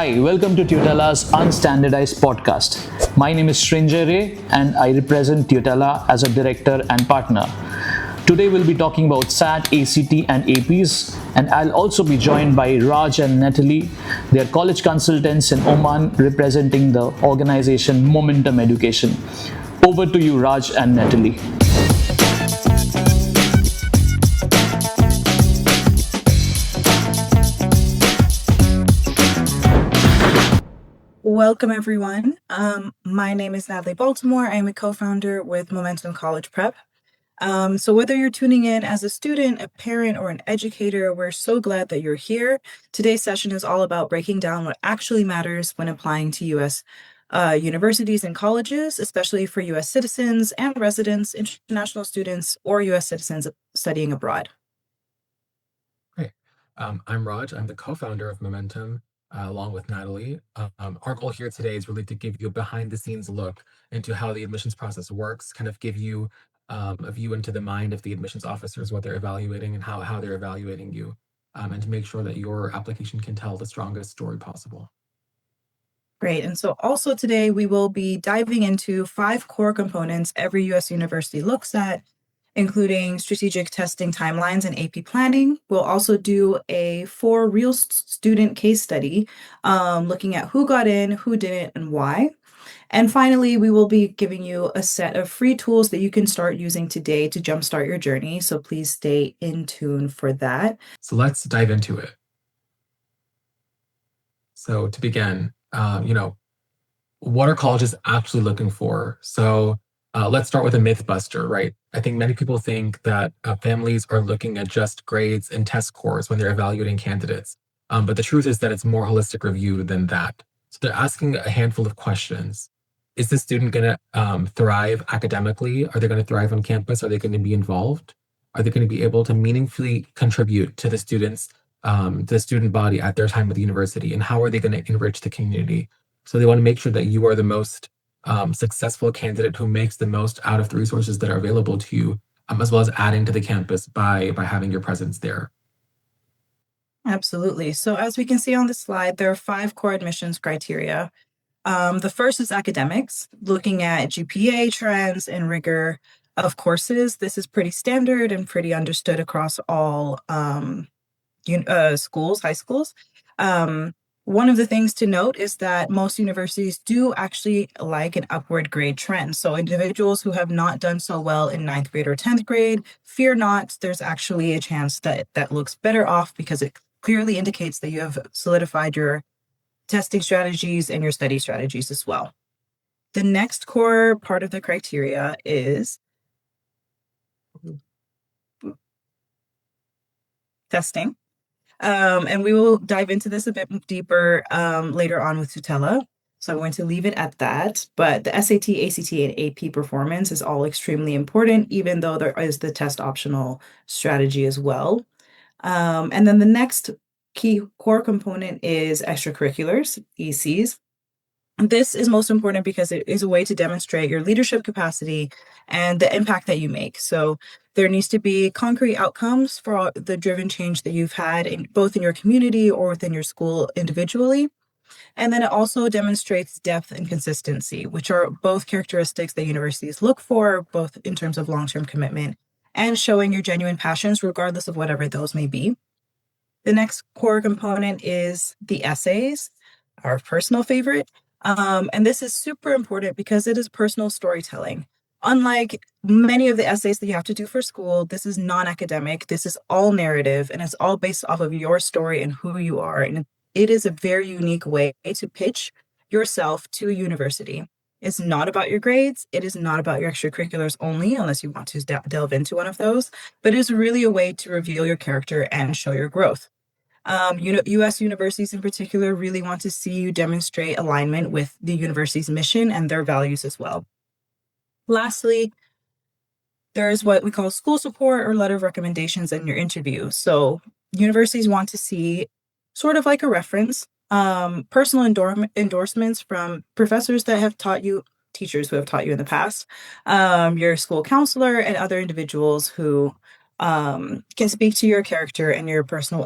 Hi, welcome to Tutela's Unstandardized Podcast. My name is Srinjay Ray and I represent Tutela as a director and partner. Today we'll be talking about SAT, ACT and APs, and I'll also be joined by Raj and Natalie. They are college consultants in Oman representing the organization Momentum Education. Over to you, Raj and Natalie. Welcome, everyone. My name is Natalie Baltimore. I'm a co-founder with Momentum College Prep. So whether you're tuning in as a student, a parent, or an educator, we're so glad that you're here. Today's session is all about breaking down what actually matters when applying to U.S. Universities and colleges, especially for U.S. citizens and residents, international students, or U.S. citizens studying abroad. Hey, I'm Raj. I'm the co-founder of Momentum, along with Natalie. Our goal here today is really to give you a behind-the-scenes look into how the admissions process works, kind of give you a view into the mind of the admissions officers, what they're evaluating and how they're evaluating you, and to make sure that your application can tell the strongest story possible. Great. And so also today we will be diving into 5 core components every U.S. university looks at, including strategic testing timelines and AP planning. We'll also do a 4 real student case study, looking at who got in, who didn't, and why. And finally, we will be giving you a set of free tools that you can start using today to jumpstart your journey. So please stay in tune for that. So let's dive into it. So to begin, what are colleges actually looking for? So let's start with a myth buster, right? I think many people think that families are looking at just grades and test scores when they're evaluating candidates. But the truth is that it's more holistic review than that. So they're asking a handful of questions. Is the student going to thrive academically? Are they going to thrive on campus? Are they going to be involved? Are they going to be able to meaningfully contribute to the student body at their time at the university? And how are they going to enrich the community? So they want to make sure that you are the most successful candidate who makes the most out of the resources that are available to you, as well as adding to the campus by having your presence there. Absolutely. So as we can see on the slide, there are 5 core admissions criteria. The first is academics, looking at GPA trends and rigor of courses. This is pretty standard and pretty understood across all schools, high schools. One of the things to note is that most universities do actually like an upward grade trend. So individuals who have not done so well in 9th grade or 10th grade, fear not, there's actually a chance that looks better off because it clearly indicates that you have solidified your testing strategies and your study strategies as well. The next core part of the criteria is testing. And we will dive into this a bit deeper later on with Tutela. So I'm going to leave it at that. But the SAT, ACT, and AP performance is all extremely important, even though there is the test optional strategy as well. And then the next key core component is extracurriculars, ECs. This is most important because it is a way to demonstrate your leadership capacity and the impact that you make. So there needs to be concrete outcomes for the driven change that you've had both in your community or within your school individually. And then it also demonstrates depth and consistency, which are both characteristics that universities look for, both in terms of long-term commitment and showing your genuine passions, regardless of whatever those may be. The next core component is the essays, our personal favorite. And this is super important because it is personal storytelling. Unlike many of the essays that you have to do for school, this is non-academic. This is all narrative, and it's all based off of your story and who you are. And it is a very unique way to pitch yourself to a university. It's not about your grades. It is not about your extracurriculars only, unless you want to delve into one of those. But it's really a way to reveal your character and show your growth. U.S. universities in particular really want to see you demonstrate alignment with the university's mission and their values as well. Lastly, there's what we call school support or letter of recommendations in your interview. So universities want to see sort of like a reference, personal endorsements from professors that have taught you, teachers who have taught you in the past, your school counselor, and other individuals who can speak to your character and your personal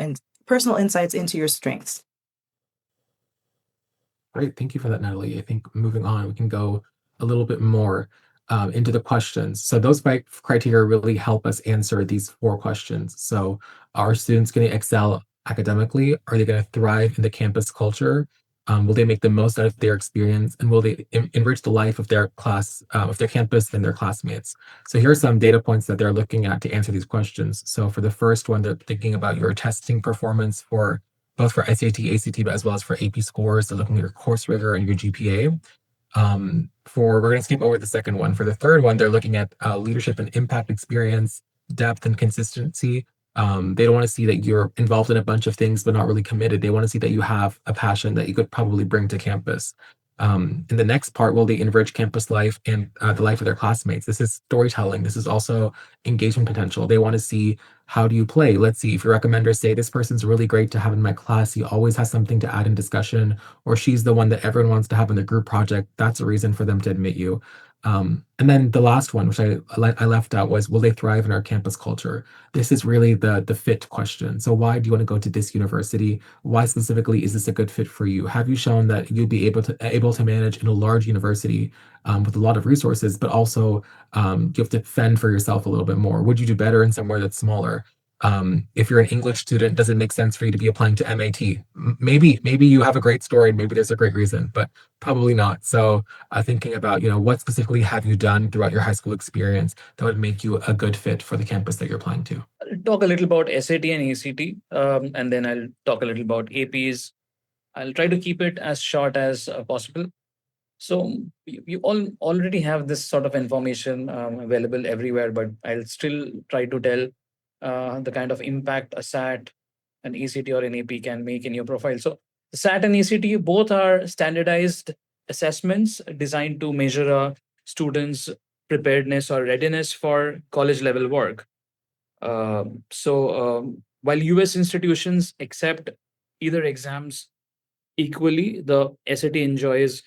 insights into your strengths. Great. Thank you for that, Natalie. I think moving on, we can go a little bit more into the questions. So those criteria really help us answer these four questions. So are students going to excel academically? Are they going to thrive in the campus culture? Will they make the most out of their experience? And will they enrich the life of their class, of their campus and their classmates? So here are some data points that they're looking at to answer these questions. So for the first one, they're thinking about your testing performance for both for SAT, ACT, but as well as for AP scores. So looking at your course rigor and your GPA. We're going to skip over the second one. For the third one, they're looking at leadership and impact experience, depth and consistency. They don't want to see that you're involved in a bunch of things but not really committed. They want to see that you have a passion that you could probably bring to campus. In the next part, will they enrich campus life and the life of their classmates? This is storytelling. This is also engagement potential. They want to see, how do you play? Let's see if your recommenders say this person's really great to have in my class. He always has something to add in discussion, or she's the one that everyone wants to have in the group project. That's a reason for them to admit you. And then the last one, which I left out, was, will they thrive in our campus culture? This is really the fit question. So why do you want to go to this university? Why specifically is this a good fit for you? Have you shown that you'll be able to manage in a large university with a lot of resources, but also you have to fend for yourself a little bit more? Would you do better in somewhere that's smaller? If you're an English student, does it make sense for you to be applying to MIT? Maybe you have a great story, and maybe there's a great reason, but probably not. So thinking about, what specifically have you done throughout your high school experience that would make you a good fit for the campus that you're applying to? I'll talk a little about SAT and ACT, and then I'll talk a little about APs. I'll try to keep it as short as possible. So you all already have this sort of information available everywhere, but I'll still try to tell the kind of impact a SAT, an ACT, or an AP can make in your profile. So the SAT and ACT both are standardized assessments designed to measure a student's preparedness or readiness for college level work. While US institutions accept either exams equally, the SAT enjoys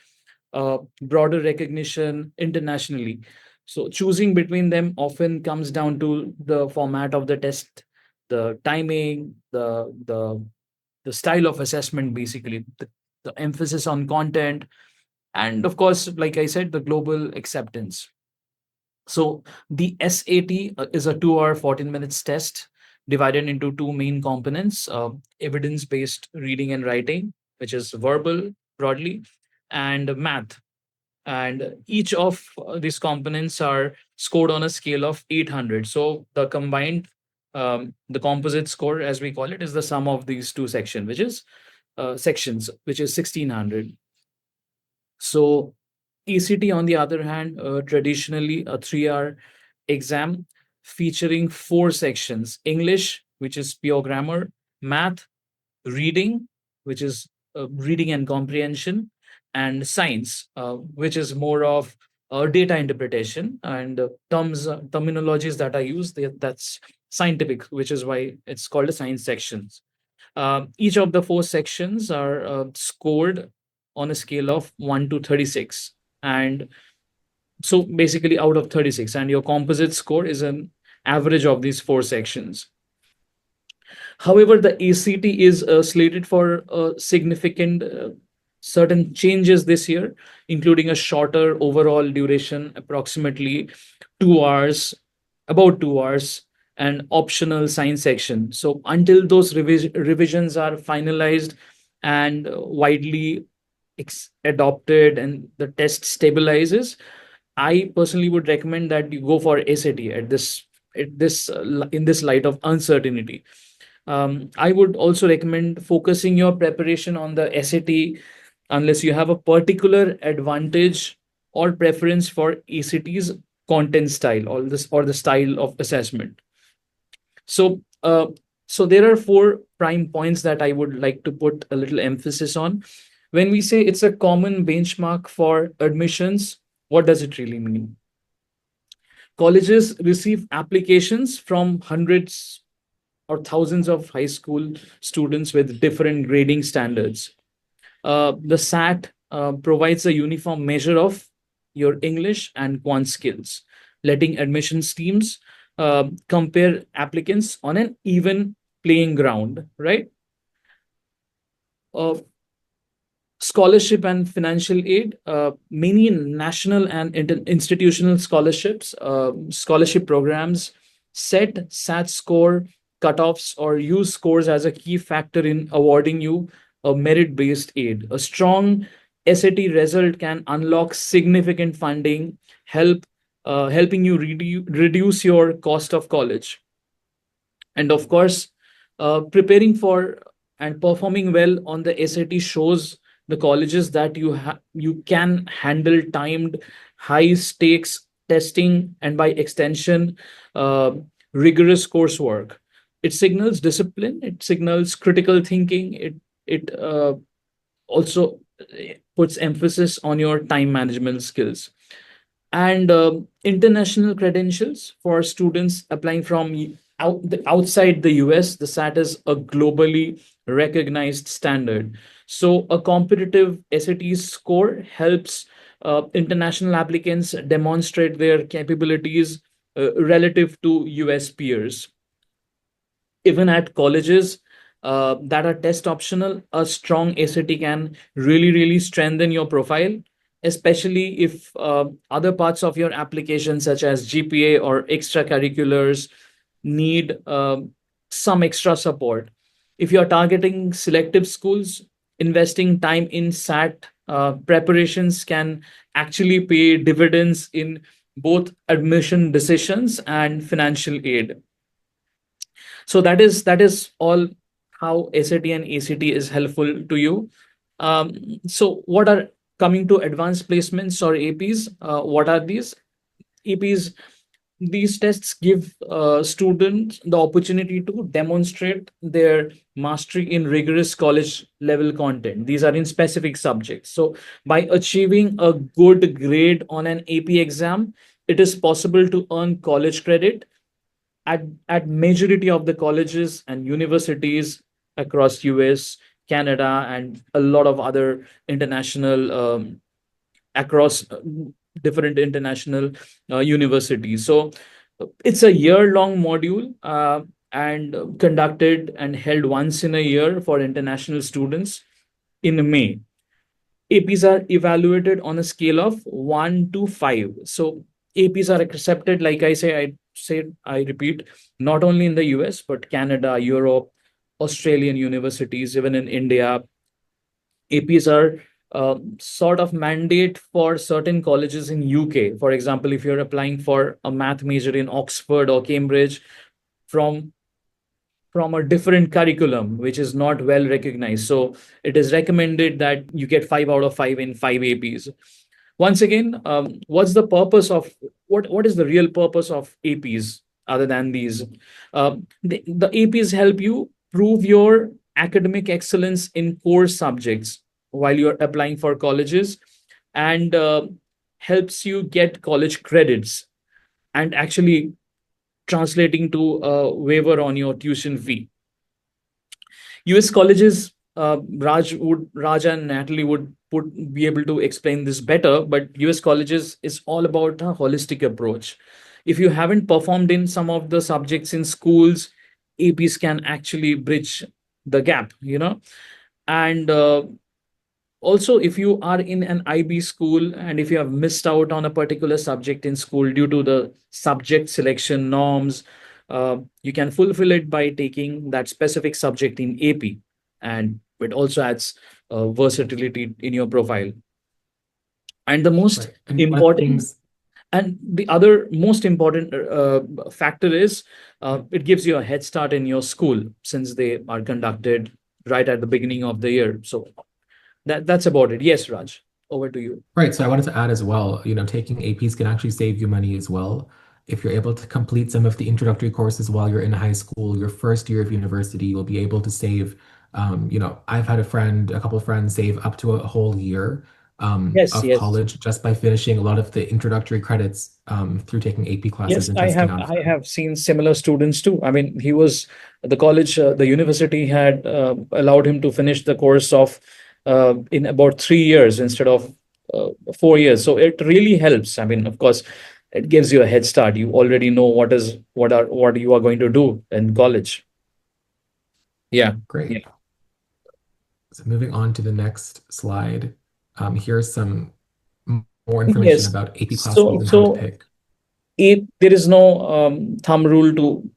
broader recognition internationally. So choosing between them often comes down to the format of the test, the timing, the style of assessment, basically, the emphasis on content, and of course, like I said, the global acceptance. So the SAT is a 2 hour, 14 minutes test divided into two main components: evidence based reading and writing, which is verbal broadly, and math. And each of these components are scored on a scale of 800. So the combined, the composite score, as we call it, is the sum of these two sections, which is 1600. So ECT, on the other hand, traditionally a 3 hour exam featuring four sections: English, which is pure grammar; math; reading, which is reading and comprehension; and science, which is more of data interpretation and terminologies that are used. That's scientific, which is why it's called a science sections. Each of the four sections are scored on a scale of 1 to 36. And so basically out of 36, and your composite score is an average of these four sections. However, the ACT is slated for significant certain changes this year, including a shorter overall duration, approximately 2 hours, about 2 hours, and optional science section. So until those revisions are finalized and widely adopted and the test stabilizes, I personally would recommend that you go for SAT in this light of uncertainty. I would also recommend focusing your preparation on the SAT unless you have a particular advantage or preference for ACT's content style or the style of assessment. So, so there are four prime points that I would like to put a little emphasis on. When we say it's a common benchmark for admissions, what does it really mean? Colleges receive applications from hundreds or thousands of high school students with different grading standards. The SAT provides a uniform measure of your English and quant skills, letting admissions teams compare applicants on an even playing ground, right? Uh, Scholarship and financial aid. Many national and institutional scholarship programs set SAT score cutoffs or use scores as a key factor in awarding you a merit based aid. A strong SAT result can unlock significant funding, helping you reduce your cost of college. And of course, preparing for and performing well on the SAT shows the colleges that you can handle timed high stakes testing, and by extension, uh, rigorous coursework. It signals discipline, it signals critical thinking, it also puts emphasis on your time management skills. And international credentials for students applying from outside the US. The SAT is a globally recognized standard. So, a competitive SAT score helps international applicants demonstrate their capabilities relative to US peers. Even at colleges that are test optional, a strong SAT can really strengthen your profile, especially if other parts of your application, such as GPA or extracurriculars, need some extra support. If you're targeting selective schools, investing time in SAT preparations can actually pay dividends in both admission decisions and financial aid. So that is all how SAT and ACT is helpful to you. So what are coming to advanced placements or APs? What are these APs? These tests give students the opportunity to demonstrate their mastery in rigorous college level content. These are in specific subjects. So by achieving a good grade on an AP exam, it is possible to earn college credit at majority of the colleges and universities across US, Canada, and a lot of other international across different international universities. So it's a year-long module and conducted and held once in a year for international students in May. APs are evaluated on a scale of 1 to 5. So APs are accepted, like I repeat, not only in the US, but Canada, Europe, Australian universities, even in India. APs are sort of mandate for certain colleges in UK. For example, if you're applying for a math major in Oxford or Cambridge from from a different curriculum which is not well recognized, so it is recommended that you get 5 out of 5 in 5 APs. Once again, what's the purpose of what is the real purpose of APs other than these? The APs help you prove your academic excellence in core subjects while you're applying for colleges, and helps you get college credits, and actually translating to a waiver on your tuition fee. US colleges, Raj and Natalie would be able to explain this better, but US colleges is all about a holistic approach. If you haven't performed in some of the subjects in schools, APs can actually bridge the gap, and also, if you are in an IB school and if you have missed out on a particular subject in school due to the subject selection norms, you can fulfill it by taking that specific subject in AP, and it also adds versatility in your profile. And the most Right. And one of the important things, and the other most important factor is it gives you a head start in your school, since they are conducted right at the beginning of the year. So that's about it. Yes, Raj, over to you. right. So I wanted to add as well, taking APs can actually save you money as well. If you're able to complete some of the introductory courses while you're in high school, your first year of university, you'll be able to save, I've had a couple of friends save up to a whole year Yes, of yes. college just by finishing a lot of the introductory credits through taking AP classes Yes, and I testing have on I exam. have seen similar students too. I mean, he was the college, the university had allowed him to finish the course of in about 3 years instead of 4 years. So it really helps. I mean, of course, it gives you a head start. You already know what you are going to do in college. Yeah, Great. yeah. So moving on to the next slide, here's some more information Yes. about AP classes So, and how to so pick. there is no thumb rule to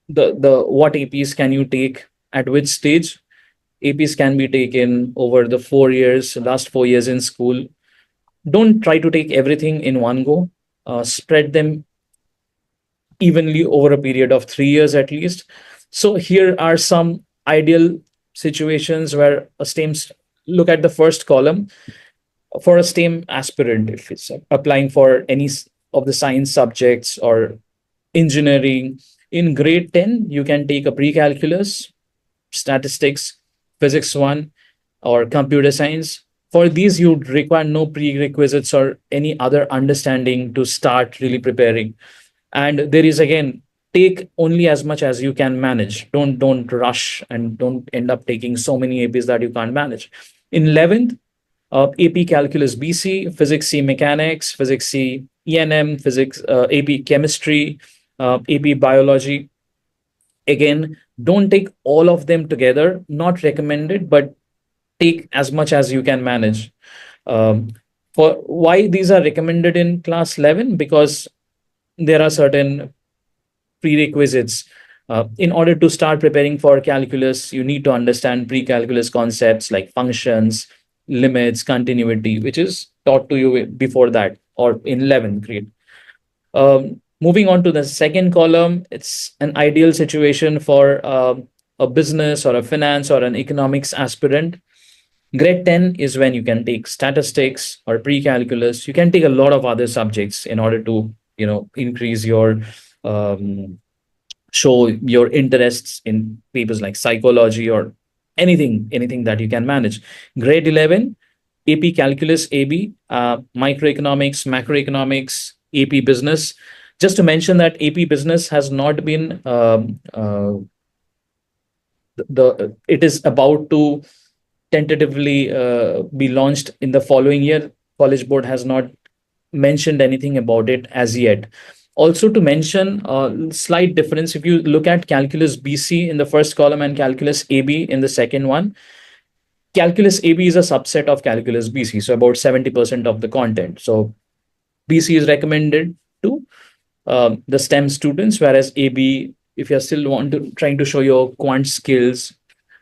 the what APs can you take at which stage. APs can be taken over the 4 years, last 4 years in school. Don't try to take everything in one go. Spread them evenly over a period of 3 years at least. So here are some ideal situations where a look at the first column for a STEM aspirant, if it's applying for any of the science subjects or engineering. In grade 10, you can take a pre-calculus, statistics, physics 1, or computer science. For these, you require no prerequisites or any other understanding to start really preparing. And there is, again, take only as much as you can manage. Don't rush and don't end up taking so many APs that you can't manage. In 11th, AP Calculus BC, Physics C Mechanics, Physics C ENM, Physics AP Chemistry, AP Biology. Again, don't take all of them together, not recommended, but take as much as you can manage. Um, for why these are recommended in class 11? Because there are certain prerequisites. In order to start preparing for calculus, you need to understand pre-calculus concepts like functions, limits, continuity, which is taught to you before that or in 11th grade. Moving on to the second column, it's an ideal situation for a business or a finance or an economics aspirant. Grade 10 is when you can take statistics or pre-calculus. You can take a lot of other subjects in order to, increase your show your interests in papers like psychology or anything that you can manage. Grade 11, AP Calculus AB, Microeconomics, Macroeconomics, AP Business. Just to mention that AP Business has not been it is about to tentatively be launched in the following year. College Board has not mentioned anything about it as yet. Also, to mention a slight difference, if you look at Calculus BC in the first column and Calculus AB in the second one, Calculus AB is a subset of Calculus BC, so about 70% of the content. So BC is recommended to the STEM students, whereas AB, if you're still trying to show your quant skills,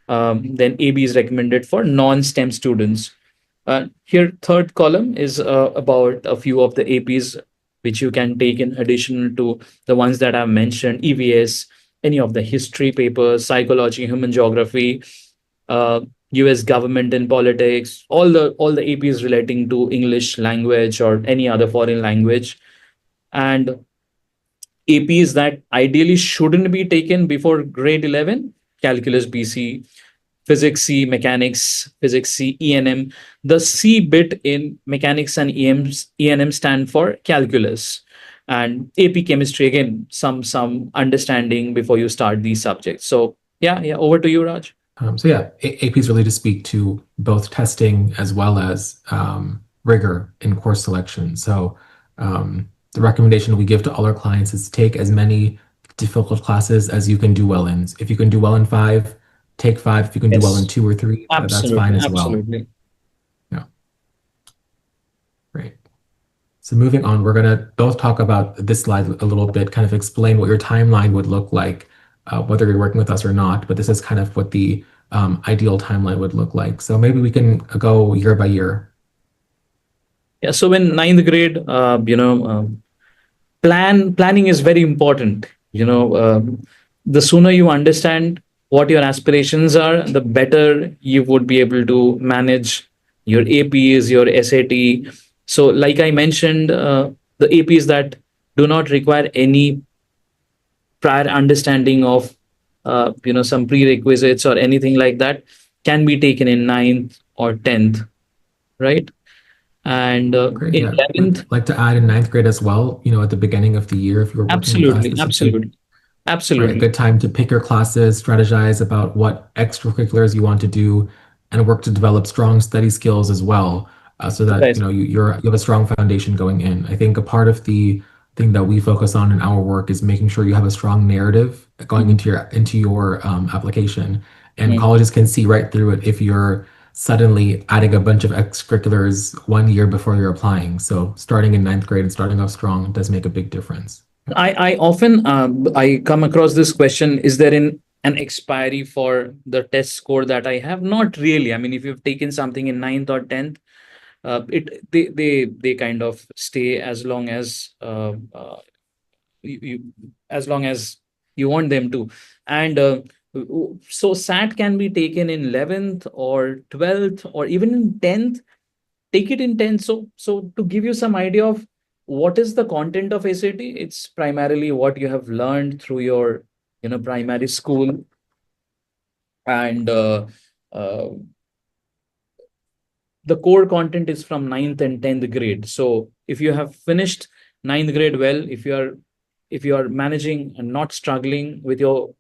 then AB is recommended for non-STEM students. Here, third column is about a few of the APs which you can take in addition to the ones that I've mentioned: EVS, any of the history papers, psychology, human geography, US government and politics, all the APs relating to English language or any other foreign language, and APs that ideally shouldn't be taken before grade 11: Calculus BC, Physics C Mechanics, Physics C ENM. The C bit in Mechanics and ENM stand for calculus. And AP Chemistry, again, some understanding before you start these subjects. So yeah, over to you, Raj. APs really to speak to both testing as well as rigor in course selection. So the recommendation we give to all our clients is take as many difficult classes as you can do well in. If you can do well in 5, take 5. If you can do well in 2 or 3, that's fine as well. Absolutely. Yeah. Great. So moving on, we're going to both talk about this slide a little bit, kind of explain what your timeline would look like, whether you're working with us or not. But this is kind of what the ideal timeline would look like. So maybe we can go year by year. Yeah. So in 9th grade, planning is very important. The sooner you understand what your aspirations are, the better you would be able to manage your APs, your SAT. So, like I mentioned, the APs that do not require any prior understanding of, some prerequisites or anything like that can be taken in 9th or 10th, right? And Great, in yeah. 11th, I'd like to add in 9th grade as well, at the beginning of the year, if you were working with us, this would be absolutely. a good time to pick your classes, strategize about what extracurriculars you want to do, and work to develop strong study skills as well, so that Right. you have a strong foundation going in. I think a part of the thing that we focus on in our work is making sure you have a strong narrative going into your application, and colleges can see right through it if you're suddenly adding a bunch of extracurriculars 1 year before you're applying. So starting in ninth grade and starting off strong does make a big difference. I often I come across this question: is there an expiry for the test score that I have? Not really. I mean, if you've taken something in ninth or tenth, it they kind of stay as long as you as long as you want them to. And so SAT can be taken in 11th or 12th or even in 10th. Take it in 10th. So to give you some idea of what is the content of SAT, it's primarily what you have learned through your primary school. And uh, the core content is from ninth and 10th grade. So if you have finished ninth grade well, if you are managing and not struggling with your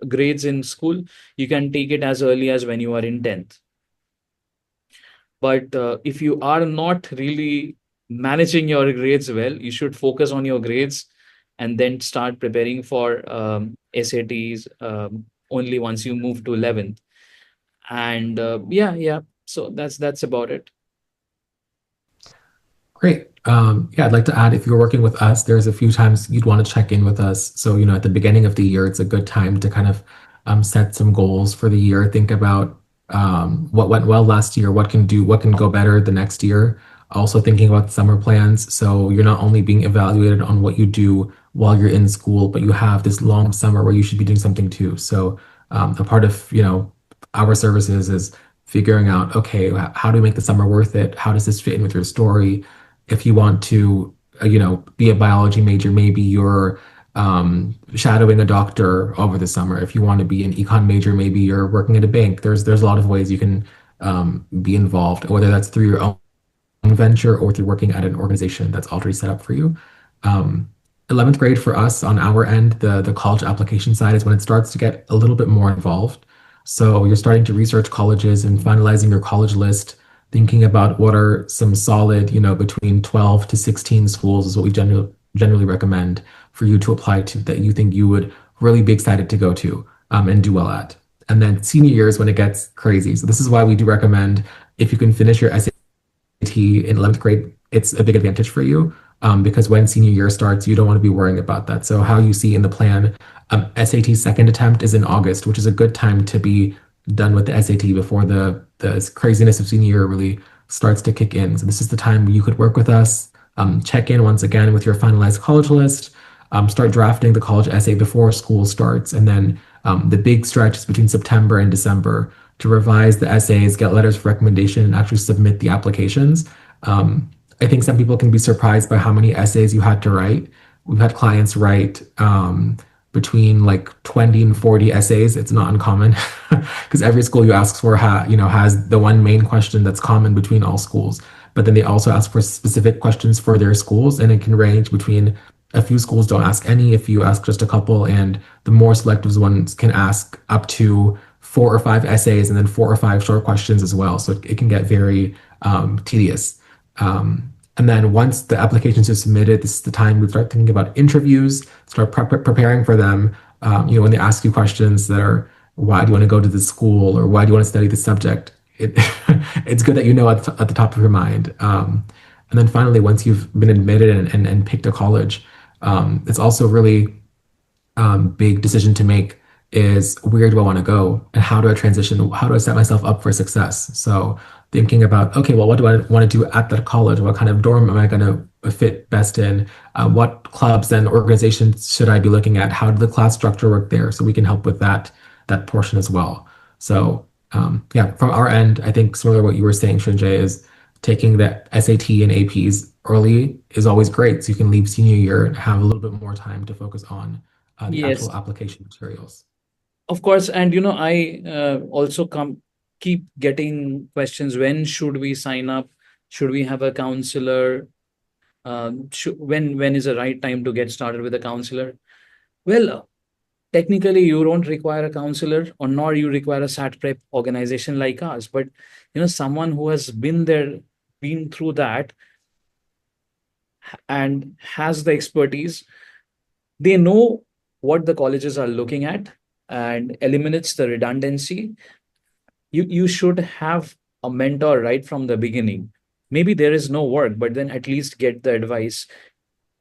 grades in school, you can take it as early as when you are in 10th. But if you are not really managing your grades well, you should focus on your grades and then start preparing for SATs only once you move to 11th. And yeah, so that's about it. Great. Yeah, I'd like to add if you're working with us, there's a few times you'd want to check in with us. So, at the beginning of the year, it's a good time to kind of set some goals for the year. Think about what went well last year, what can go better the next year. Also thinking about summer plans. So you're not only being evaluated on what you do while you're in school, but you have this long summer where you should be doing something too. So a part of, our services is figuring out, okay, how do we make the summer worth it? How does this fit in with your story? If you want to, be a biology major, maybe you're shadowing a doctor over the summer. If you want to be an econ major, maybe you're working at a bank. There's a lot of ways you can be involved, whether that's through your own venture or through working at an organization that's already set up for you. Um, 11th grade for us on our end, the college application side is when it starts to get a little bit more involved. So you're starting to research colleges and finalizing your college list, thinking about what are some solid, between 12 to 16 schools is what we generally recommend for you to apply to that you think you would really be excited to go to and do well at. And then senior year is when it gets crazy. So this is why we do recommend if you can finish your SAT in 11th grade, it's a big advantage for you because when senior year starts, you don't want to be worrying about that. So how you see in the plan, SAT second attempt is in August, which is a good time to be done with the SAT before the craziness of senior year really starts to kick in. So this is the time you could work with us, check in once again with your finalized college list, start drafting the college essay before school starts, and then the big stretch is between September and December to revise the essays, get letters of recommendation, and actually submit the applications. I think some people can be surprised by how many essays you had to write. We've had clients write between like 20 and 40 essays. It's not uncommon because every school you ask for has the one main question that's common between all schools. But then they also ask for specific questions for their schools, and it can range between a few schools don't ask any, a few ask just a couple, and the more selective ones can ask up to 4 or 5 essays and then 4 or 5 short questions as well. So it can get very tedious. And then once the applications are submitted, this is the time we start thinking about interviews, start preparing for them. When they ask you questions that are, why do you want to go to this school or why do you want to study this subject? It's good that you know at the top of your mind. And then finally, once you've been admitted and picked a college, it's also really big decision to make is where do I want to go and how do I transition? How do I set myself up for success? So thinking about, okay, well, what do I want to do at that college? What kind of dorm am I going to fit best in? What clubs and organizations should I be looking at? How did the class structure work there? So we can help with that portion as well. So yeah, from our end, I think similar to what you were saying, Shinjay, is taking the SAT and APs early is always great. So you can leave senior year and have a little bit more time to focus on the Yes, actual application materials. of course. And I also keep getting questions: when should we sign up? Should we have a counselor? When is the right time to get started with a counselor? Well, technically you don't require a counselor, or nor you require a SAT prep organization like us. But someone who has been through that and has the expertise, they know what the colleges are looking at and eliminates the redundancy. You should have a mentor right from the beginning. Maybe there is no work, but then at least get the advice,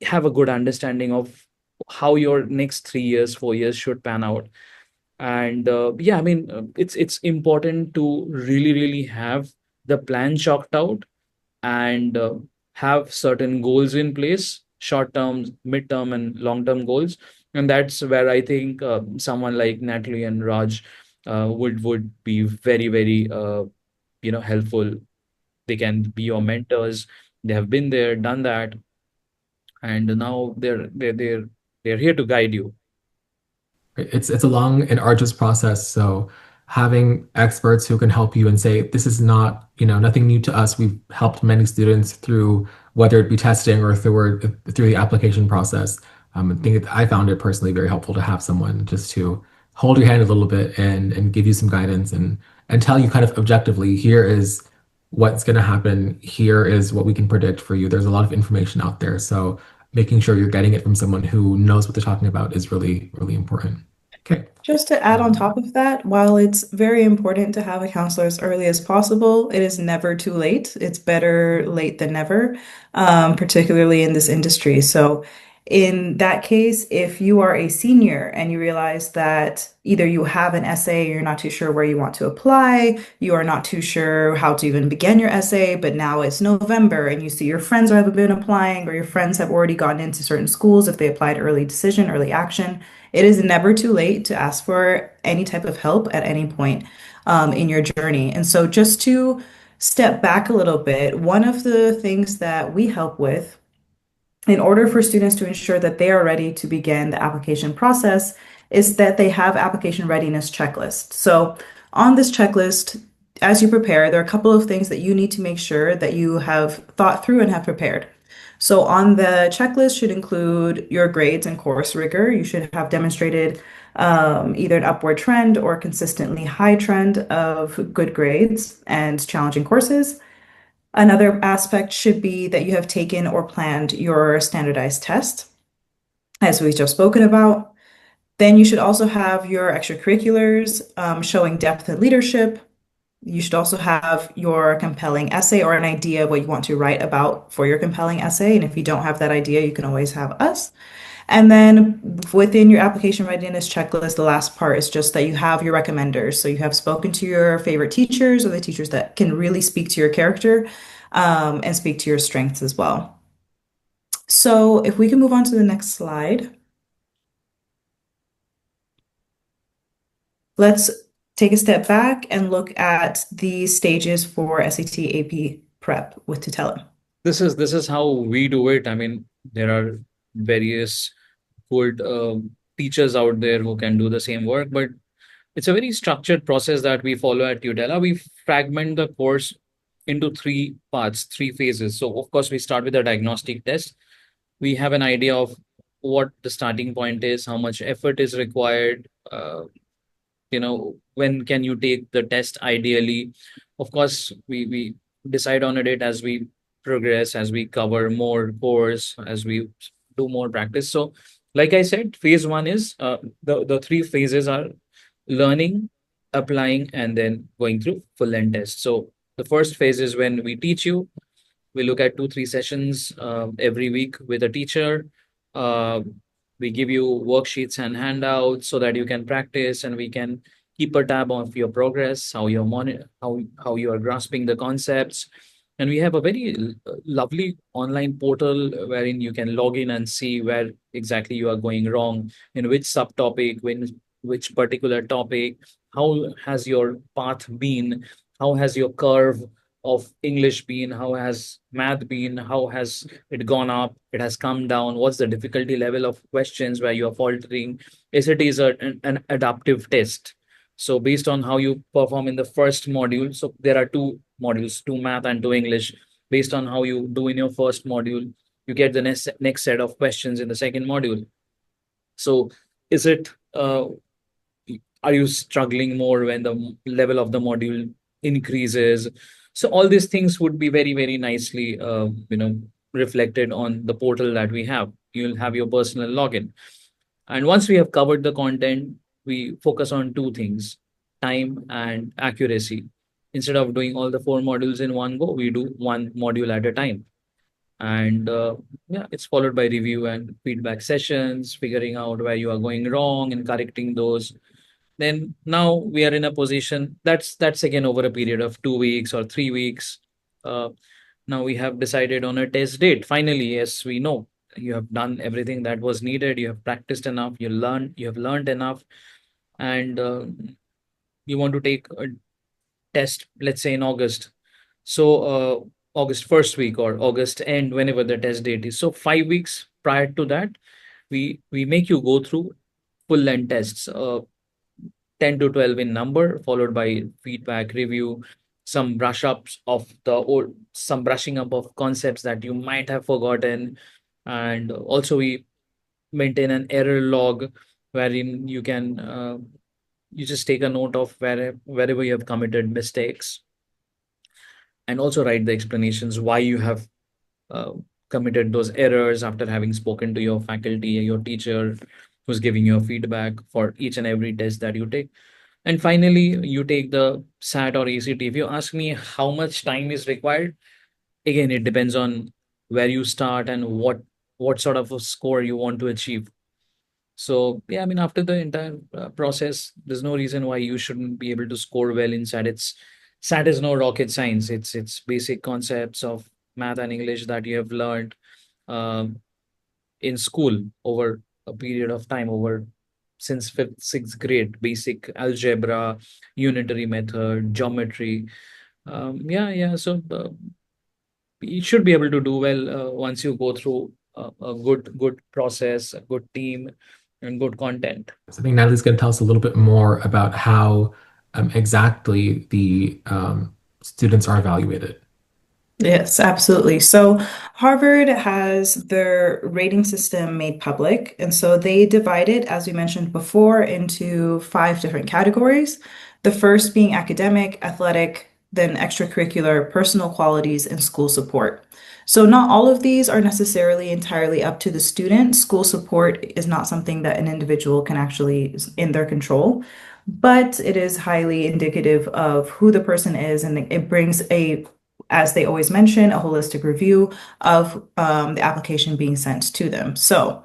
have a good understanding of how your next 3 years, 4 years should pan out. And yeah, I mean, it's important to really have the plan chalked out, and have certain goals in place, short term, mid-term, and long-term goals. And that's where I think someone like Natalie and Raj would be very helpful. They can be your mentors. They have been there, done that, and now they're here to guide you. It's a long and arduous process. So having experts who can help you and say, this is not, nothing new to us. We've helped many students through whether it be testing or through the application process. I think I found it personally very helpful to have someone just to hold your hand a little bit and give you some guidance and tell you kind of objectively, here is what's going to happen. Here is what we can predict for you. There's a lot of information out there. So making sure you're getting it from someone who knows what they're talking about is really, really important. Okay. Just to add on top of that, while it's very important to have a counselor as early as possible, it is never too late. It's better late than never, particularly in this industry. So, in that case, if you are a senior and you realize that either you have an essay, you're not too sure where you want to apply, you are not too sure how to even begin your essay, but now it's November and you see your friends have been applying, or your friends have already gotten into certain schools if they applied early decision, early action, it is never too late to ask for any type of help at any point in your journey. And so, just to step back a little bit, one of the things that we help with in order for students to ensure that they are ready to begin the application process is that they have application readiness checklist. So on this checklist, as you prepare, there are a couple of things that you need to make sure that you have thought through and have prepared. So on the checklist should include your grades and course rigor. You should have demonstrated either an upward trend or consistently high trend of good grades and challenging courses. Another aspect should be that you have taken or planned your standardized test, as we've just spoken about. Then you should also have your extracurriculars showing depth and leadership. You should also have your compelling essay or an idea of what you want to write about for your compelling essay. And if you don't have that idea, you can always have us. And then within your application readiness checklist, the last part is just that you have your recommenders. So you have spoken to your favorite teachers or the teachers that can really speak to your character and speak to your strengths as well. So if we can move on to the next slide. Let's take a step back and look at the stages for SAT AP prep with Tutela. This is how we do it. I mean, there are various good teachers out there who can do the same work, but it's a very structured process that we follow at Tutela. We fragment the course into three parts, three phases. So of course, we start with a diagnostic test. We have an idea of what the starting point is, how much effort is required, when can you take the test ideally. Of course, we decide on it as we progress, as we cover more course, as we do more practice. So like I said, phase one is the three phases are learning, applying, and then going through full end test. So the first phase is when we teach you. We look at 2-3 sessions every week with a teacher. uh, we give you worksheets and handouts so that you can practice, and we can keep a tab of your progress, how you're how you are grasping the concepts. And we have a very lovely online portal wherein you can log in and see where exactly you are going wrong, in which subtopic, which particular topic, how has your path been, how has your curve of English been, how has math been, how has it gone up, it has come down, what's the difficulty level of questions where you are faltering. SAT is an adaptive test. So based on how you perform in the first module, so there are two modules, two math and two English. Based on how you do in your first module, you get the next set of questions in the second module. So is it are you struggling more when the level of the module increases? So all these things would be very nicely reflected on the portal that we have. You'll have your personal login. And once we have covered the content, we focus on two things: time and accuracy. instead of doing all the 4 modules in one go, we do one module at a time. And yeah, it's followed by review and feedback sessions, figuring out where you are going wrong and correcting those. Then now we are in a position that's again over a period of 2 weeks or 3 weeks. Uh, Now we have decided on a test date. Finally, yes, we know you have done everything that was needed. You have practiced enough. You have learned enough, and you want to take a test. Let's say in August. So August first week or August end, whenever the test date is. So 5 weeks prior to that, we make you go through full length tests. 10 to 12 in number, followed by feedback, review, some brushing up of concepts that you might have forgotten. And also, we maintain an error log wherein you just take a note of wherever you have committed mistakes, and also write the explanations why you have uh, committed those errors after having spoken to your faculty or your teacher who's giving you a feedback for each and every test that you take. And finally, you take the SAT or ACT. If you ask me how much time is required, again, it depends on where you start and what sort of a score you want to achieve. So yeah, I mean, after the entire process, there's no reason why you shouldn't be able to score well in SAT. SAT is no rocket science. It's basic concepts of math and English that you have learned um, in school over a period of time, over since fifth, sixth grade, basic algebra, unitary method, geometry. Yeah. So you should be able to do well once you go through a good process, a good team, and good content. So I think Natalie's going to tell us a little bit more about how exactly the students are evaluated. Yes, absolutely. So Harvard has their rating system made public. And so they divide it, as we mentioned before, into 5 different categories. The first being academic, athletic, then extracurricular, personal qualities, and school support. So not all of these are necessarily entirely up to the student. School support is not something that an individual can actually in their control, but it is highly indicative of who the person is, and it brings as they always mention, a holistic review of the application being sent to them. So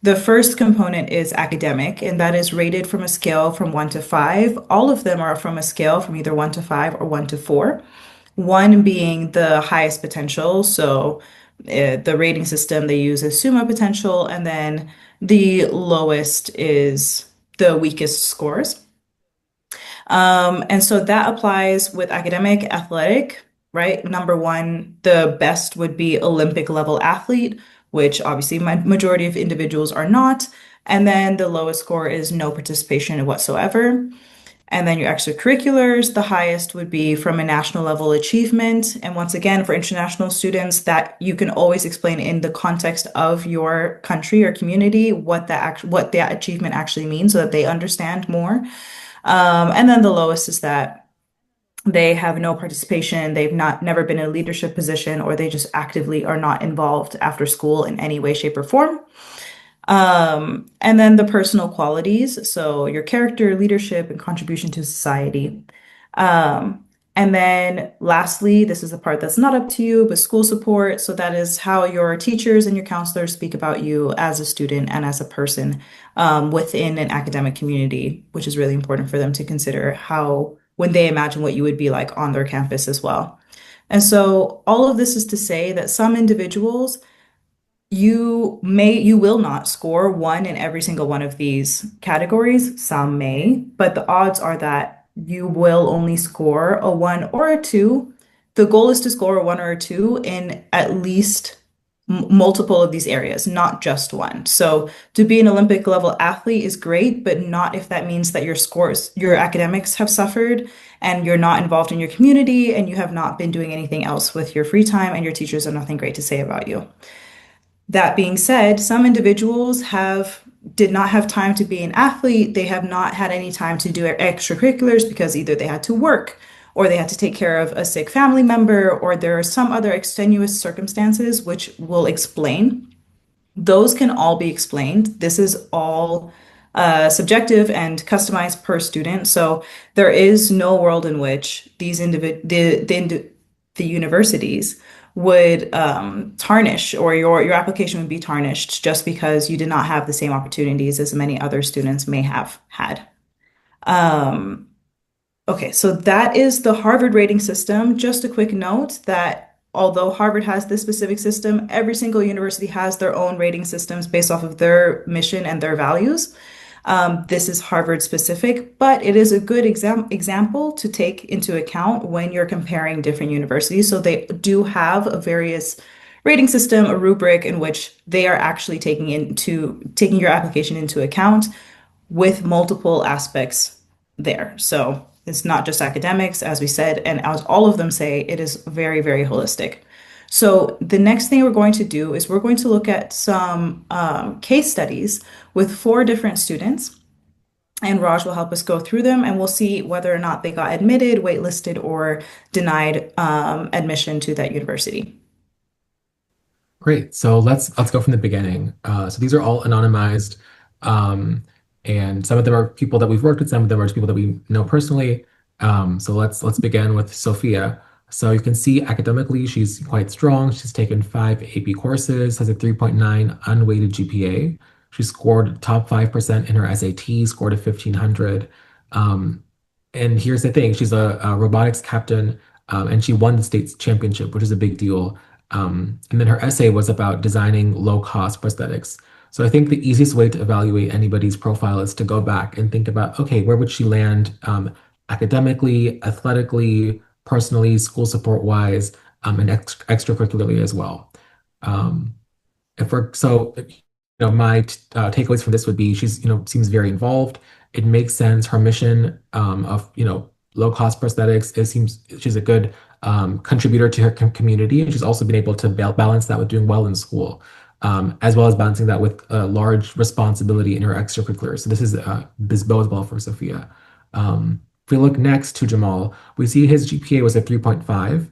the first component is academic, and that is rated from a scale from 1 to 5. All of them are from a scale from either 1 to 5 or 1 to 4. 1 being the highest potential. So the rating system they use is summa potential, and then the lowest is the weakest scores. And so that applies with academic, athletic, right? Number 1, the best would be Olympic level athlete, which obviously majority of individuals are not. And then the lowest score is no participation whatsoever. And then your extracurriculars, the highest would be from a national level achievement. And once again, for international students, that you can always explain in the context of your country or community what that achievement actually means so that they understand more. And then the lowest is that they have no participation, they've never been in a leadership position, or they just actively are not involved after school in any way, shape, or form. And then the personal qualities, so your character, leadership, and contribution to society. And then lastly, this is the part that's not up to you, but school support. So that is how your teachers and your counselors speak about you as a student and as a person within an academic community, which is really important for them to consider when they imagine what you would be like on their campus as well. And so all of this is to say that some individuals, you will not score 1 in every single one of these categories. Some may, but the odds are that you will only score a 1 or a 2. The goal is to score a 1 or a 2 in at least multiple of these areas, not just one. So to be an Olympic level athlete is great, but not if that means that your academics have suffered and you're not involved in your community and you have not been doing anything else with your free time and your teachers have nothing great to say about you. That being said, some individuals did not have time to be an athlete. They have not had any time to do extracurriculars because either they had to work or they had to take care of a sick family member, or there are some other extenuous circumstances which we'll explain. Those can all be explained. This is all subjective and customized per student. So there is no world in which the universities would tarnish, or your application would be tarnished just because you did not have the same opportunities as many other students may have had. Um, Okay, so that is the Harvard rating system. Just a quick note that although Harvard has this specific system, every single university has their own rating systems based off of their mission and their values. This is Harvard specific, but it is a good example to take into account when you're comparing different universities. So they do have a various rating system, a rubric in which they are actually taking your application into account with multiple aspects there. So it's not just academics, as we said, and as all of them say, it is very, very holistic. So the next thing we're going to do is we're going to look at some case studies with 4 different students, and Raj will help us go through them, and we'll see whether or not they got admitted, waitlisted, or denied admission to that university. Great. So let's go from the beginning. So these are all anonymized, and some of them are people that we've worked with. Some of them are just people that we know personally. So let's begin with Sophia. So you can see academically she's quite strong. She's taken 5 AP courses, has a 3.9 unweighted GPA. She scored top 5% in her SAT, scored a 1500. And here's the thing: she's a robotics captain, and she won the state's championship, which is a big deal. And then her essay was about designing low-cost prosthetics. So I think the easiest way to evaluate anybody's profile is to go back and think about, okay, where would she land academically, athletically, personally, school support-wise, and extracurricularly as well. My takeaways from this would be she's seems very involved. It makes sense. Her mission of low-cost prosthetics. It seems she's a good contributor to her community, and she's also been able to balance that with doing well in school, as well as balancing that with a large responsibility in her extracurriculars. So this bodes well for Sophia. If we look next to Jamal, we see his GPA was a 3.5.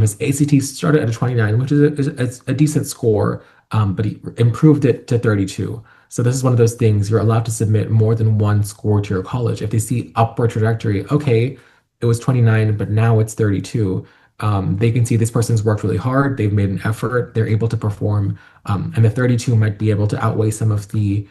His ACT started at a 29, which is a decent score, but he improved it to 32. So this is one of those things, you're allowed to submit more than one score to your college. If they see upward trajectory, okay, it was 29, but now it's 32. They can see this person's worked really hard, they've made an effort, they're able to perform, and the 32 might be able to outweigh some of the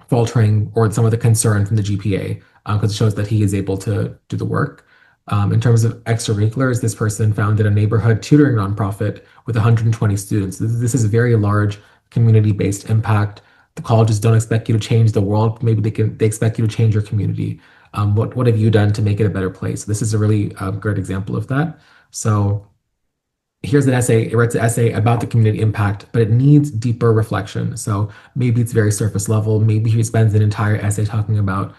faltering or some of the concern from the GPA, because it shows that he is able to do the work. In terms of extracurriculars, this person founded a neighborhood tutoring nonprofit with 120 students. This is a very large community-based impact. The colleges don't expect you to change the world. Maybe they expect you to change your community. What have you done to make it a better place? This is a really great example of that. So here's an essay. It writes an essay about the community impact, but it needs deeper reflection. So maybe it's very surface level. Maybe he spends an entire essay talking about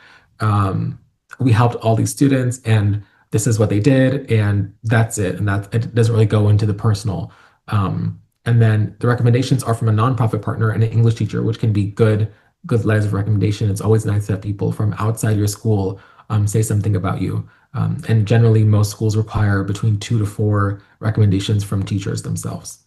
we helped all these students and this is what they did, and that's it. And that it doesn't really go into the personal. And then the recommendations are from a nonprofit partner and an English teacher, which can be good letters of recommendation. It's always nice to have people from outside your school say something about you. And generally, most schools require between 2 to 4 recommendations from teachers themselves.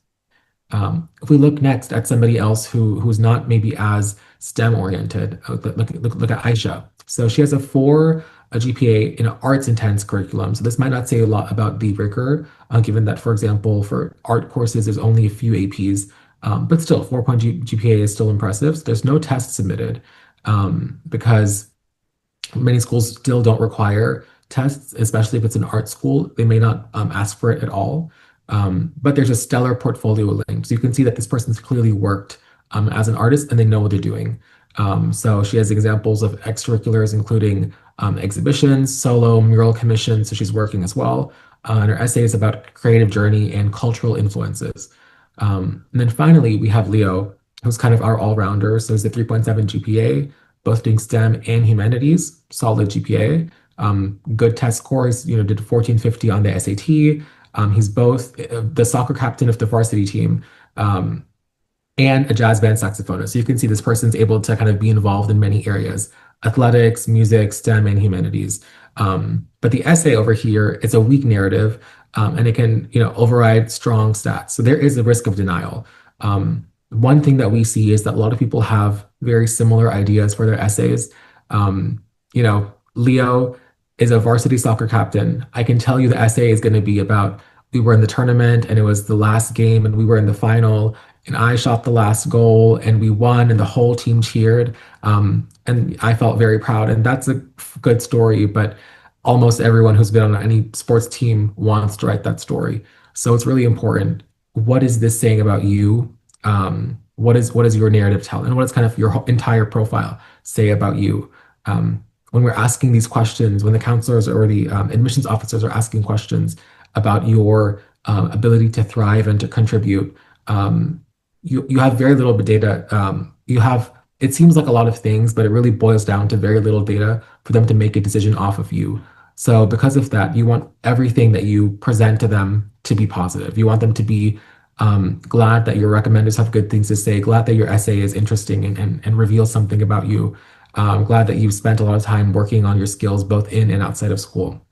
If we look next at somebody else who's not maybe as STEM oriented, look at Aisha. So she has a 4 GPA in an arts intense curriculum. So this might not say a lot about the rigor, given that, for example, for art courses, there's only a few APs, but still 4-point GPA is still impressive. So there's no test submitted because many schools still don't require tests, especially if it's an art school. They may not ask for it at all. But there's a stellar portfolio link. So you can see that this person's clearly worked as an artist and they know what they're doing. So she has examples of extracurriculars, including exhibitions, solo, mural commissions. So she's working as well. And her essay is about creative journey and cultural influences. And then finally, we have Leo, who's kind of our all-rounder. So he's a 3.7 GPA, both doing STEM and humanities, solid GPA. Good test scores, did 1450 on the SAT. He's both the soccer captain of the varsity team and a jazz band saxophonist. So you can see this person's able to kind of be involved in many areas: athletics, music, STEM, and humanities. But the essay over here is a weak narrative, and it can override strong stats. So there is a risk of denial. one thing that we see is that a lot of people have very similar ideas for their essays. Leo is a varsity soccer captain. I can tell you the essay is going to be about we were in the tournament and it was the last game and we were in the final and I shot the last goal and we won and the whole team cheered. And I felt very proud. And that's a good story, but almost everyone who's been on any sports team wants to write that story. So it's really important. What is this saying about you? What is your narrative tell? And what does kind of your entire profile say about you? When we're asking these questions, when the counselors or the admissions officers are asking questions about your ability to thrive and to contribute, you have very little data. It seems like a lot of things, but it really boils down to very little data for them to make a decision off of you. So because of that, you want everything that you present to them to be positive. You want them to be glad that your recommenders have good things to say, glad that your essay is interesting and reveals something about you. Glad that you've spent a lot of time working on your skills both in and outside of school.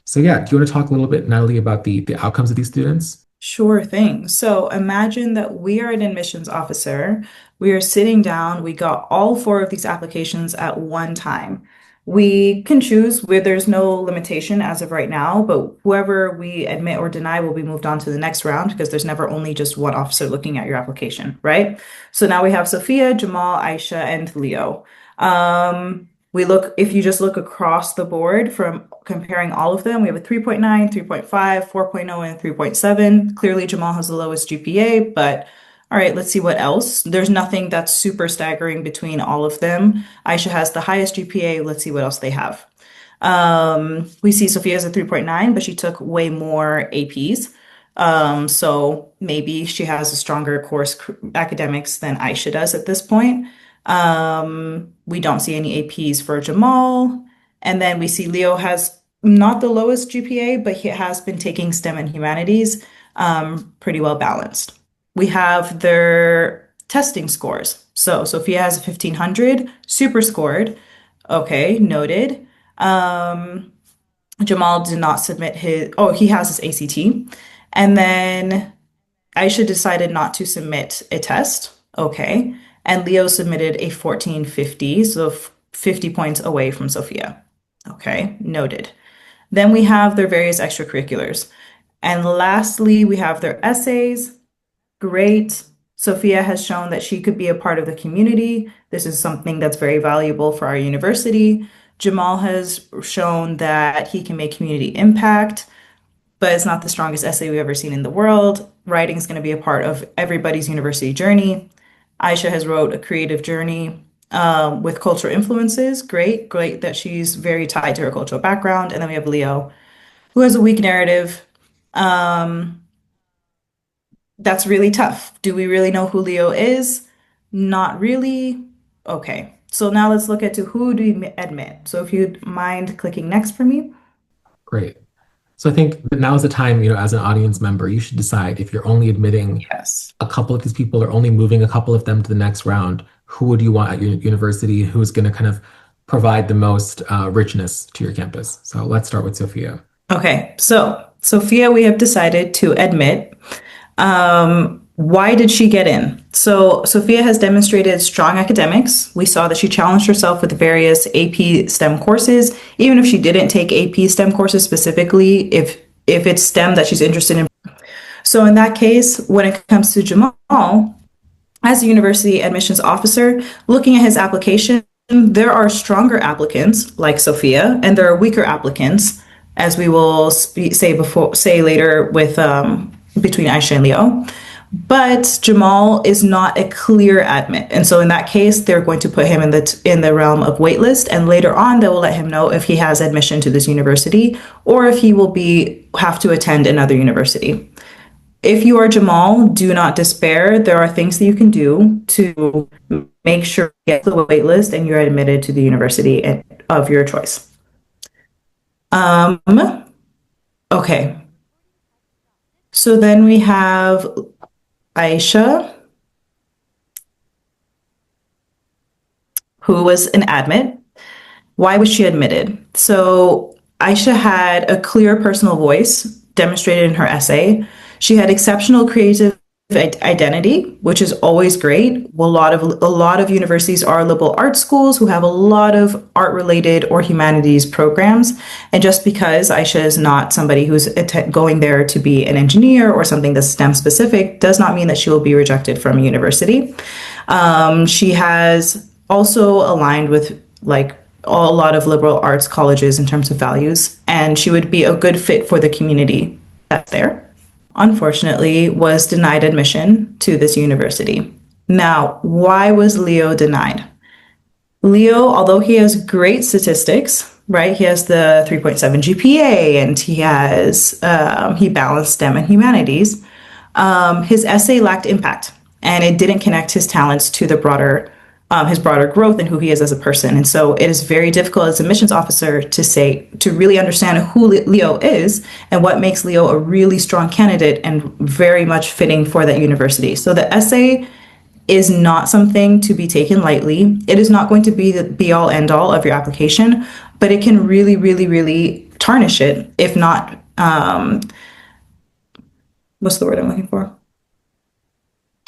So yeah, do you want to talk a little bit, Natalie, about the outcomes of these students? Sure thing. So imagine that we are an admissions officer. We are sitting down. We got all 4 of these applications at one time. We can choose where there's no limitation as of right now, but whoever we admit or deny will be moved on to the next round because there's never only just one officer looking at your application, right? So now we have Sophia, Jamal, Aisha, and Leo. If you just look across the board from comparing all of them, we have a 3.9, 3.5, 4.0, and 3.7. Clearly, Jamal has the lowest GPA, but all right, let's see what else. There's nothing that's super staggering between all of them. Aisha has the highest GPA. Let's see what else they have. We see Sophia has a 3.9, but she took way more APs. So maybe she has a stronger course academics than Aisha does at this point. We don't see any APs for Jamal. And then we see Leo has not the lowest GPA, but he has been taking STEM and humanities, pretty well balanced. We have their testing scores. So Sophia has a 1500, super scored. Okay, noted. Jamal did not submit he has his ACT. And then Aisha decided not to submit a test. Okay. And Leo submitted a 1450, so 50 points away from Sophia. Okay, noted. Then we have their various extracurriculars. And lastly, we have their essays. Great. Sophia has shown that she could be a part of the community. This is something that's very valuable for our university. Jamal has shown that he can make community impact, but it's not the strongest essay we've ever seen in the world. Writing is going to be a part of everybody's university journey. Aisha has wrote a creative journey with cultural influences. Great that she's very tied to her cultural background. And then we have Leo, who has a weak narrative. That's really tough. Do we really know who Leo is? Not really. Okay, so now let's look at who do we admit. So if you'd mind clicking next for me. Great. So I think that now is the time, as an audience member, you should decide if you're only admitting a couple of these people or only moving a couple of them to the next round, who would you want at your university? Who's going to kind of provide the most richness to your campus? So let's start with Sophia. Okay, so Sophia, we have decided to admit. Why did she get in? So Sophia has demonstrated strong academics. We saw that she challenged herself with various AP STEM courses, even if she didn't take AP STEM courses specifically, if it's STEM that she's interested in. So in that case, when it comes to Jamal, as a university admissions officer, looking at his application, there are stronger applicants like Sophia, and there are weaker applicants, as we will say later with between Aisha and Leo. But Jamal is not a clear admit. And so in that case, they're going to put him in the realm of waitlist. And later on, they will let him know if he has admission to this university or if he will have to attend another university. If you are Jamal, do not despair. There are things that you can do to make sure you get the waitlist and you're admitted to the university of your choice. Okay. So then we have Aisha, who was an admit. Why was she admitted? So Aisha had a clear personal voice demonstrated in her essay. She had exceptional creative identity, which is always great. A lot of universities are liberal arts schools who have a lot of art related or humanities programs. And just because Aisha is not somebody who's going there to be an engineer or something that's STEM specific does not mean that she will be rejected from a university. She has also aligned with like a lot of liberal arts colleges in terms of values, and she would be a good fit for the community that's there. Unfortunately, was denied admission to this university. Now, why was Leo denied? Leo, although he has great statistics, right? He has the 3.7 GPA and he balanced STEM and humanities. His essay lacked impact and it didn't connect his talents to his broader growth and who he is as a person. And so it is very difficult as a admissions officer to really understand who Leo is and what makes Leo a really strong candidate and very much fitting for that university. So the essay is not something to be taken lightly. It is not going to be the be all end all of your application, but it can really, really, really tarnish it if not, what's the word I'm looking for?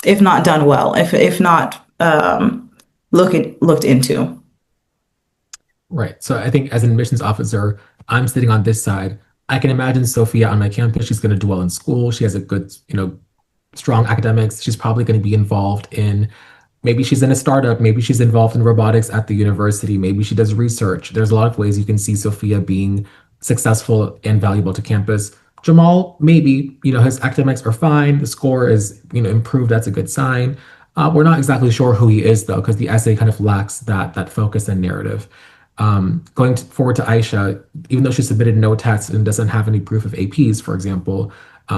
If not done well, if not, looked into. Right. So I think as an admissions officer, I'm sitting on this side. I can imagine Sophia on my campus. She's going to do well in school. She has a good, strong academics. She's probably going to be involved in, maybe she's in a startup. Maybe she's involved in robotics at the university. Maybe she does research. There's a lot of ways you can see Sophia being successful and valuable to campus. Jamal, maybe, his academics are fine. The score is, improved. That's a good sign. We're not exactly sure who he is, though, because the essay kind of lacks that focus and narrative. Going forward to Aisha, even though she submitted no tests and doesn't have any proof of APs, for example,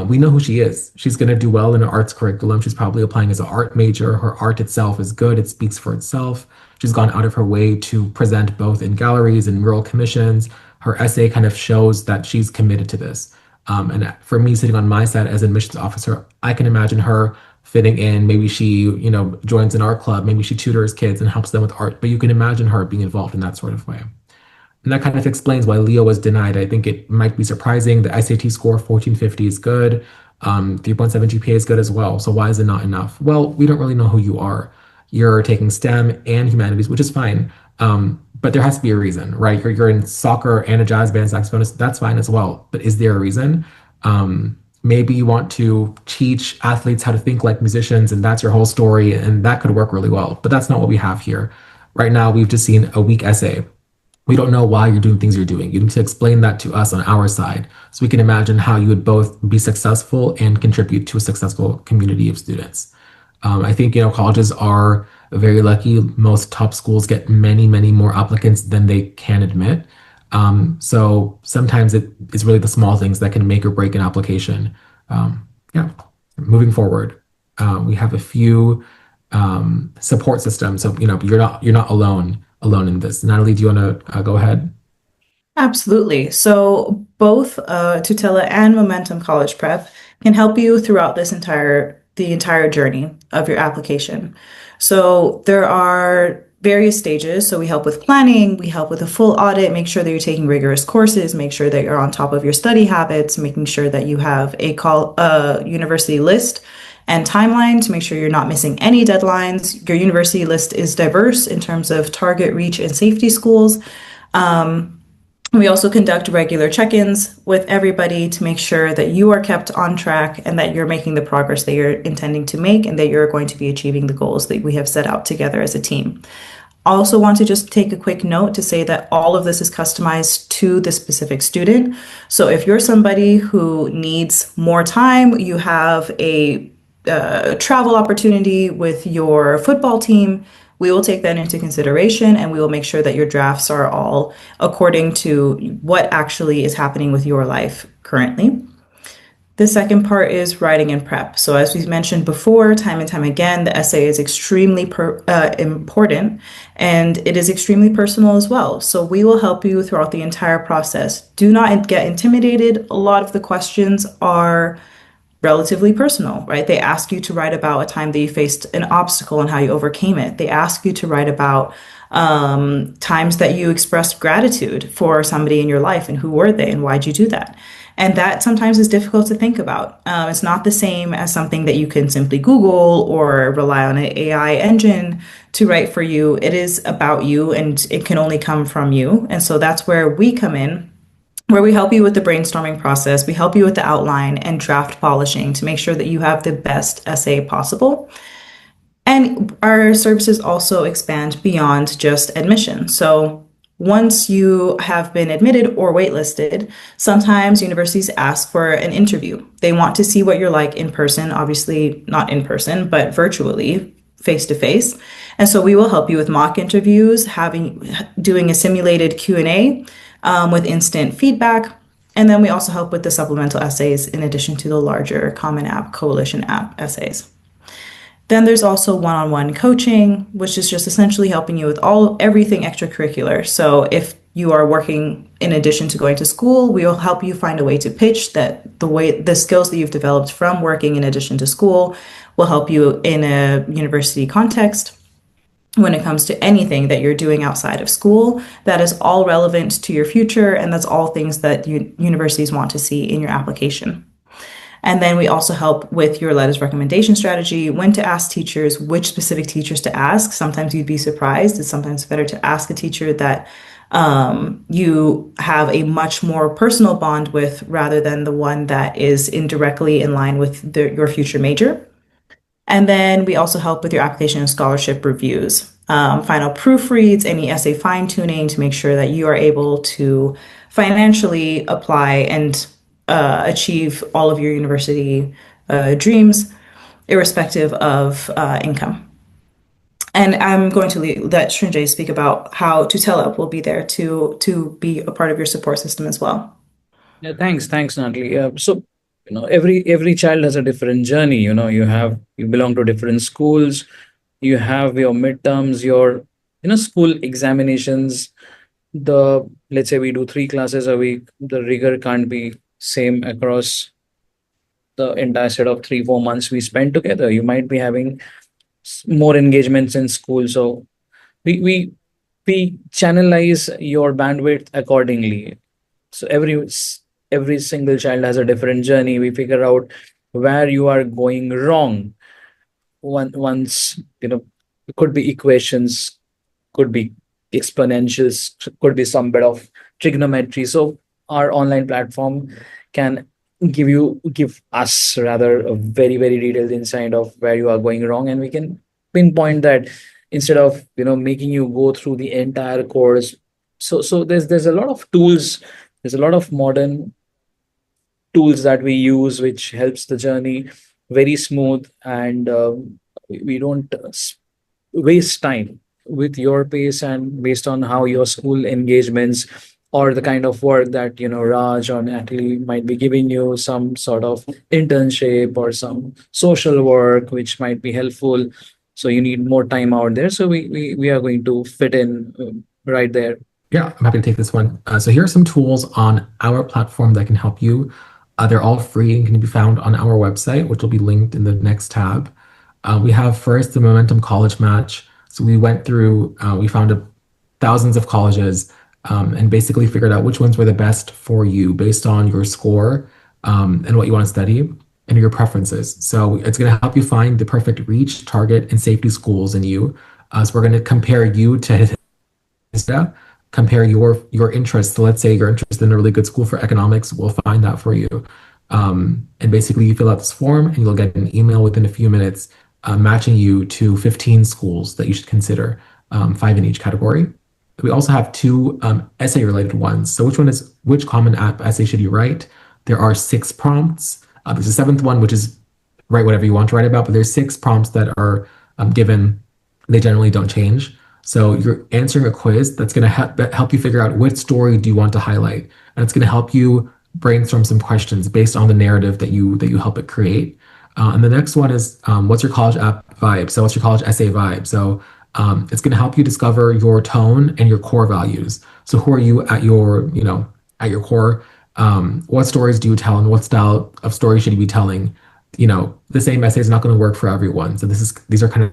we know who she is. She's going to do well in an arts curriculum. She's probably applying as an art major. Her art itself is good. It speaks for itself. She's gone out of her way to present both in galleries and mural commissions. Her essay kind of shows that she's committed to this. And for me, sitting on my side as an admissions officer, I can imagine her fitting in. Maybe she, joins an art club. Maybe she tutors kids and helps them with art. But you can imagine her being involved in that sort of way. And that kind of explains why Leo was denied. I think it might be surprising. The SAT score 1450 is good. 3.7 GPA is good as well. So why is it not enough? Well, we don't really know who you are. You're taking STEM and humanities, which is fine. But there has to be a reason, right? You're in soccer and a jazz band saxophonist. That's fine as well. But is there a reason? Maybe you want to teach athletes how to think like musicians, and that's your whole story, and that could work really well. But that's not what we have here. Right now, we've just seen a weak essay. We don't know why you're doing things you're doing. You need to explain that to us on our side so we can imagine how you would both be successful and contribute to a successful community of students. I think, colleges are very lucky. Most top schools get many, many more applicants than they can admit. So sometimes it's really the small things that can make or break an application. Moving forward, we have a few support systems. So you're not alone in this. Natalie, do you want to go ahead? Absolutely. So both Tutela and Momentum College Prep can help you throughout the entire journey of your application. So there are various stages. So we help with planning, we help with a full audit, make sure that you're taking rigorous courses, make sure that you're on top of your study habits, making sure that you have a university list and timeline to make sure you're not missing any deadlines. Your university list is diverse in terms of target, reach, and safety schools. We also conduct regular check-ins with everybody to make sure that you are kept on track and that you're making the progress that you're intending to make and that you're going to be achieving the goals that we have set out together as a team. I also want to just take a quick note to say that all of this is customized to the specific student. So if you're somebody who needs more time, you have a travel opportunity with your football team, we will take that into consideration and we will make sure that your drafts are all according to what actually is happening with your life currently. The second part is writing and prep. So as we've mentioned before, time and time again, the essay is extremely important and it is extremely personal as well. So we will help you throughout the entire process. Do not get intimidated. A lot of the questions are relatively personal, right? They ask you to write about a time that you faced an obstacle and how you overcame it. They ask you to write about times that you expressed gratitude for somebody in your life and who were they and why'd you do that? And that sometimes is difficult to think about. It's not the same as something that you can simply Google or rely on an AI engine to write for you. It is about you and it can only come from you. And so that's where we come in, where we help you with the brainstorming process. We help you with the outline and draft polishing to make sure that you have the best essay possible. And our services also expand beyond just admission. So once you have been admitted or waitlisted, sometimes universities ask for an interview. They want to see what you're like in person, obviously not in person, but virtually, face to face. And so we will help you with mock interviews, doing a simulated Q&A with instant feedback. And then we also help with the supplemental essays in addition to the larger Common App, Coalition App essays. Then there's also one-on-one coaching, which is just essentially helping you with everything extracurricular. So if you are working in addition to going to school, we will help you find a way to pitch that the skills that you've developed from working in addition to school will help you in a university context. When it comes to anything that you're doing outside of school, that is all relevant to your future, and that's all things that universities want to see in your application. And then we also help with your letters recommendation strategy, when to ask teachers, which specific teachers to ask. Sometimes you'd be surprised. It's sometimes better to ask a teacher that you have a much more personal bond with rather than the one that is indirectly in line with your future major. And then we also help with your application and scholarship reviews, final proofreads, any essay fine tuning to make sure that you are able to financially apply and achieve all of your university dreams, irrespective of income. And I'm going to let Srinjay speak about how Tutela will be there to be a part of your support system as well. Yeah, thanks, Natalie. So every child has a different journey. You belong to different schools. You have your midterms, your school examinations. Let's say we do 3 classes a week. The rigor can't be same across the entire set of 3-4 months we spend together. You might be having more engagements in school, so we channelize your bandwidth accordingly. So every single child has a different journey. We figure out where you are going wrong. Once it could be equations, could be exponentials, could be some bit of trigonometry. So our online platform can give us rather a very, very detailed insight of where you are going wrong, and we can pinpoint that instead of making you go through the entire course. So there's a lot of tools. There's a lot of modern tools that we use, which helps the journey very smooth, and we don't waste time with your pace and based on how your school engagements or the kind of work that Raj or Natalie might be giving you, some sort of internship or some social work which might be helpful. So you need more time out there. So we are going to fit in right there. Yeah, I'm happy to take this one. So here are some tools on our platform that can help you. They're all free and can be found on our website, which will be linked in the next tab. We have first the Momentum College Match. So we went through, we found thousands of colleges and basically figured out which ones were the best for you based on your score and what you want to study and your preferences. So it's going to help you find the perfect reach, target, and safety schools in you. So we're going to compare you to compare your interests. So let's say you're interested in a really good school for economics, we'll find that for you. And basically you fill out this form and you'll get an email within a few minutes matching you to 15 schools that you should consider, 5 in each category. We also have 2 essay-related ones. So which Common App essay should you write? There are 6 prompts. There's a 7th one, which is write whatever you want to write about, but there's 6 prompts that are given. They generally don't change. So you're answering a quiz that's going to help you figure out which story do you want to highlight. And it's going to help you brainstorm some questions based on the narrative that you help it create. And the next one is what's your college app vibe? So what's your college essay vibe? So it's going to help you discover your tone and your core values. So who are you at your core? What stories do you tell and what style of story should you be telling? The same essay is not going to work for everyone. So these are kind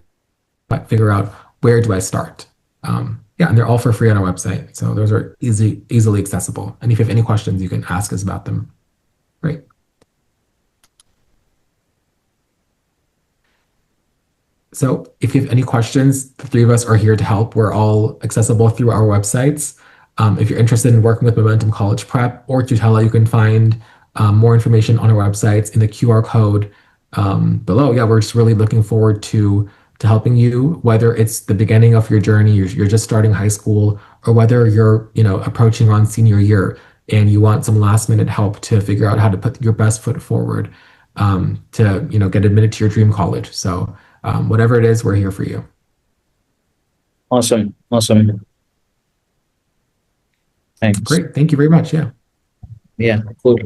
of figure out where do I start? And they're all for free on our website. So those are easily accessible. And if you have any questions, you can ask us about them. Great. So if you have any questions, the three of us are here to help. We're all accessible through our websites. If you're interested in working with Momentum College Prep or Tutela, you can find more information on our websites in the QR code below. Yeah, we're just really looking forward to helping you, whether it's the beginning of your journey, you're just starting high school, or whether you're approaching on senior year and you want some last minute help to figure out how to put your best foot forward to get admitted to your dream college. So whatever it is, we're here for you. Awesome. Thanks. Great. Thank you very much. Yeah. Yeah, cool.